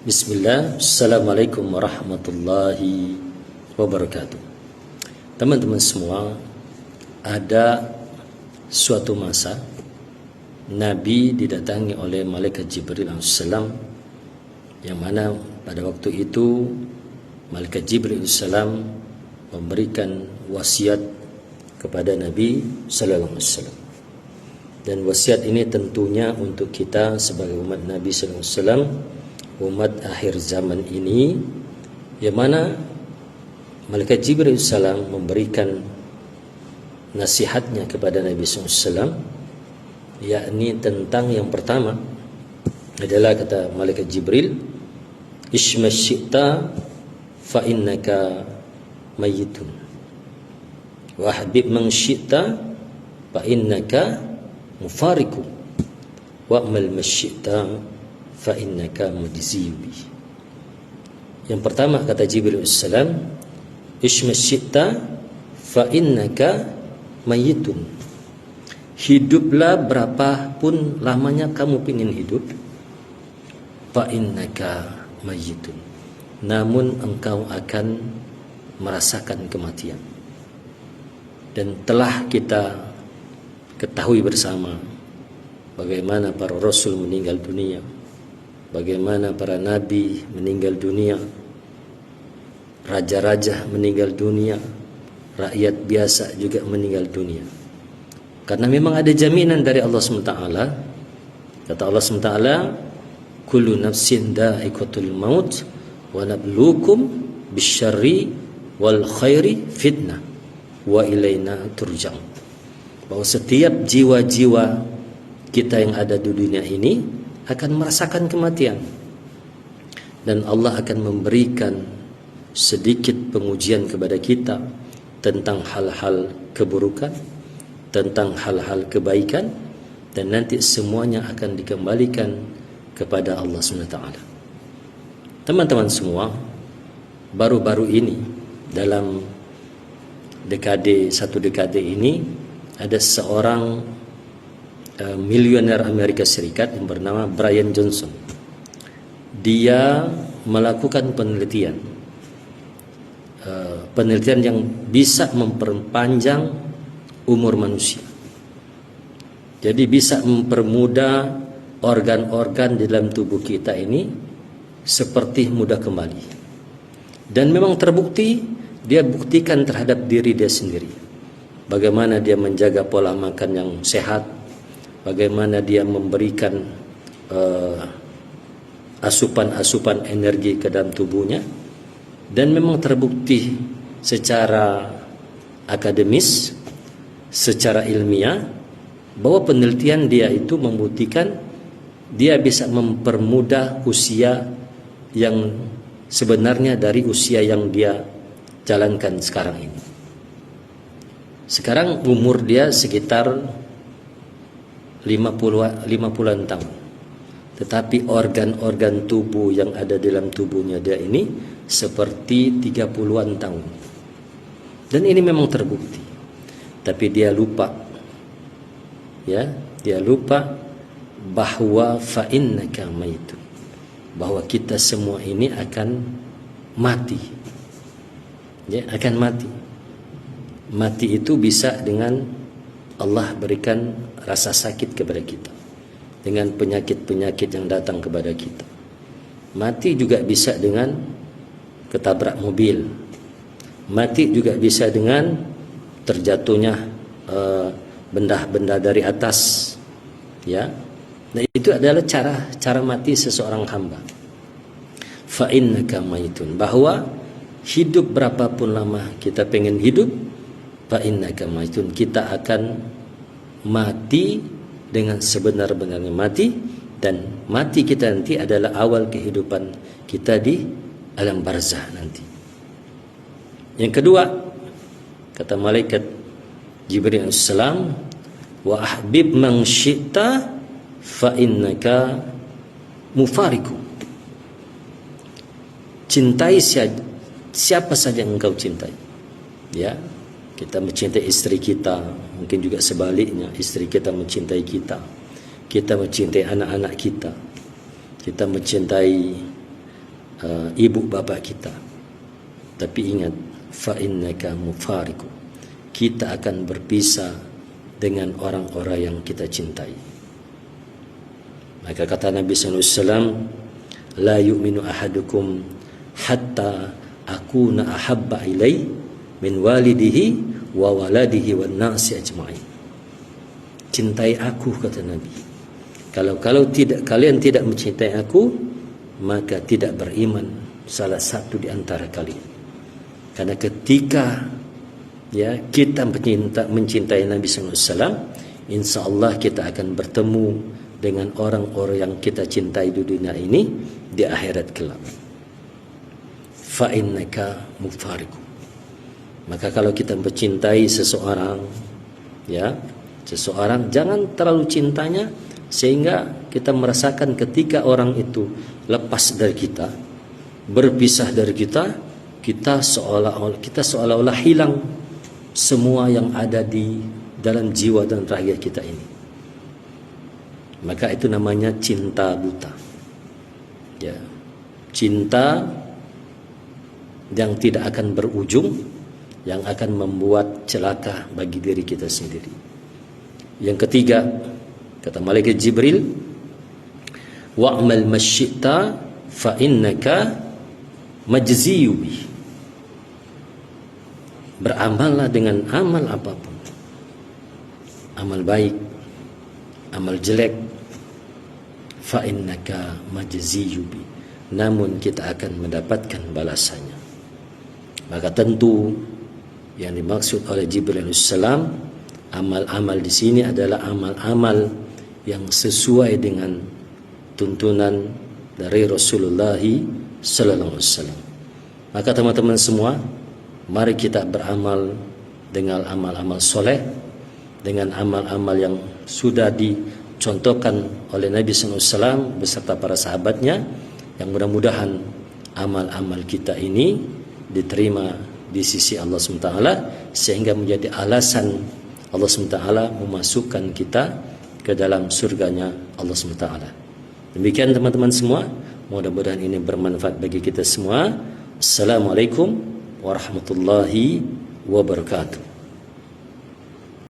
Bismillah, Assalamualaikum warahmatullahi wabarakatuh. Teman-teman semua, ada suatu masa Nabi didatangi oleh malaikat Jibril alaihissalam, yang mana pada waktu itu malaikat Jibril alaihissalam memberikan wasiat kepada Nabi sallallahu alaihi wasallam. Dan wasiat ini tentunya untuk kita sebagai umat Nabi sallallahu alaihi wasallam, umat akhir zaman ini, yang mana malaikat Jibril alaihissalam memberikan nasihatnya kepada Nabi SAW, yakni tentang yang pertama adalah kata malaikat Jibril, Ishma syi'ta fa innaka mayyitun wa habib man syi'ta fa innaka mufariku wa amal masyi'ta fa innaka mujzibi. Yang pertama kata Jibril alaihissalam, Ishma syi'ta fa innaka mayyitun. Hiduplah berapapun lamanya kamu ingin hidup, fa innaka mayyitun, namun engkau akan merasakan kematian. Dan telah kita ketahui bersama bagaimana para rasul meninggal dunia, bagaimana para nabi meninggal dunia, raja-raja meninggal dunia, rakyat biasa juga meninggal dunia. Karena memang ada jaminan dari Allah SWT. Kata Allah SWT, kullu nafsin dha'iqatul maut wa nabluukum bisyarri wal khairi fitnah wa ilaina turja'un. Bahwa setiap jiwa-jiwa kita yang ada di dunia ini akan merasakan kematian, dan Allah akan memberikan sedikit pengujian kepada kita tentang hal-hal keburukan, tentang hal-hal kebaikan, dan nanti semuanya akan dikembalikan kepada Allah SWT. Teman-teman semua, baru-baru ini dalam satu dekade ini ada seorang miliuner Amerika Serikat yang bernama Brian Johnson. Dia melakukan penelitian yang bisa memperpanjang umur manusia. Jadi bisa mempermudah organ-organ di dalam tubuh kita ini seperti mudah kembali. Dan memang terbukti, dia buktikan terhadap diri dia sendiri. Bagaimana dia menjaga pola makan yang sehat, bagaimana dia memberikan asupan-asupan energi ke dalam tubuhnya. Dan memang terbukti secara akademis, secara ilmiah, bahwa penelitian dia itu membuktikan dia bisa mempermudah usia yang sebenarnya dari usia yang dia jalankan sekarang ini. Sekarang umur dia sekitar 50-an tahun. Tetapi organ-organ tubuh yang ada dalam tubuhnya dia ini seperti 30-an tahun. Dan ini memang terbukti. Tapi dia lupa, dia lupa bahwa fa innaka maitun, bahwa kita semua ini akan mati. Akan mati. Mati itu bisa dengan Allah berikan rasa sakit kepada kita, dengan penyakit-penyakit yang datang kepada kita. Mati juga bisa dengan ketabrak mobil. Mati juga bisa dengan terjatuhnya benda-benda dari atas. Nah, itu adalah cara mati seseorang hamba. Fa innaka maitun, bahwa hidup berapapun lama kita pengen hidup, fa innaka maitun, kita akan mati dengan sebenar-benarnya mati. Dan mati kita nanti adalah awal kehidupan kita di alam barzah nanti. Yang kedua, kata malaikat Jibril alaihissalam, wa ahbib man syi'ta fa innaka mufariku. Cintai siapa saja yang engkau cintai. Kita mencintai istri kita, mungkin juga sebaliknya, istri kita mencintai kita. Kita mencintai anak-anak kita. Kita mencintai ibu bapa kita. Tapi ingat, fa innaka mufariqu, kita akan berpisah dengan orang-orang yang kita cintai. Maka kata Nabi sallallahu alaihi wasallam, la yu'minu ahadukum hatta akuna ahabba ilai min walidihi wa waladihi wan nasi ajma'in. Cintai aku, kata Nabi. Kalau kalian tidak mencintai aku, maka tidak beriman salah satu di antara kalian. Karena ketika kita mencintai Nabi sallallahu alaihi wasallam, insyaallah kita akan bertemu dengan orang-orang yang kita cintai di dunia ini di akhirat kelak. Fa innaka mufariqu. Maka kalau kita mencintai seseorang, jangan terlalu cintanya sehingga kita merasakan ketika orang itu lepas dari kita, berpisah dari kita, kita seolah-olah hilang semua yang ada di dalam jiwa dan raga kita ini. Maka itu namanya cinta buta. Cinta yang tidak akan berujung, yang akan membuat celaka bagi diri kita sendiri. Yang ketiga, kata malaikat Jibril, wa'mal masyi'ta fa innaka majziyu bih. Beramallah dengan amal apapun, amal baik, amal jelek, fa innaka majziyu bih, namun kita akan mendapatkan balasannya. Maka tentu yang dimaksud oleh Jibril alaihissalam, amal-amal di sini adalah amal-amal yang sesuai dengan tuntunan dari Rasulullah sallallahu alaihi wasallam. Maka teman-teman semua, mari kita beramal dengan amal-amal soleh, dengan amal-amal yang sudah dicontohkan oleh Nabi sallallahu alaihi wasallam beserta para sahabatnya, yang mudah-mudahan amal-amal kita ini diterima di sisi Allah SWT, sehingga menjadi alasan Allah SWT memasukkan kita ke dalam surganya Allah SWT. Demikian teman-teman semua, mudah-mudahan ini bermanfaat bagi kita semua. Assalamualaikum warahmatullahi wabarakatuh.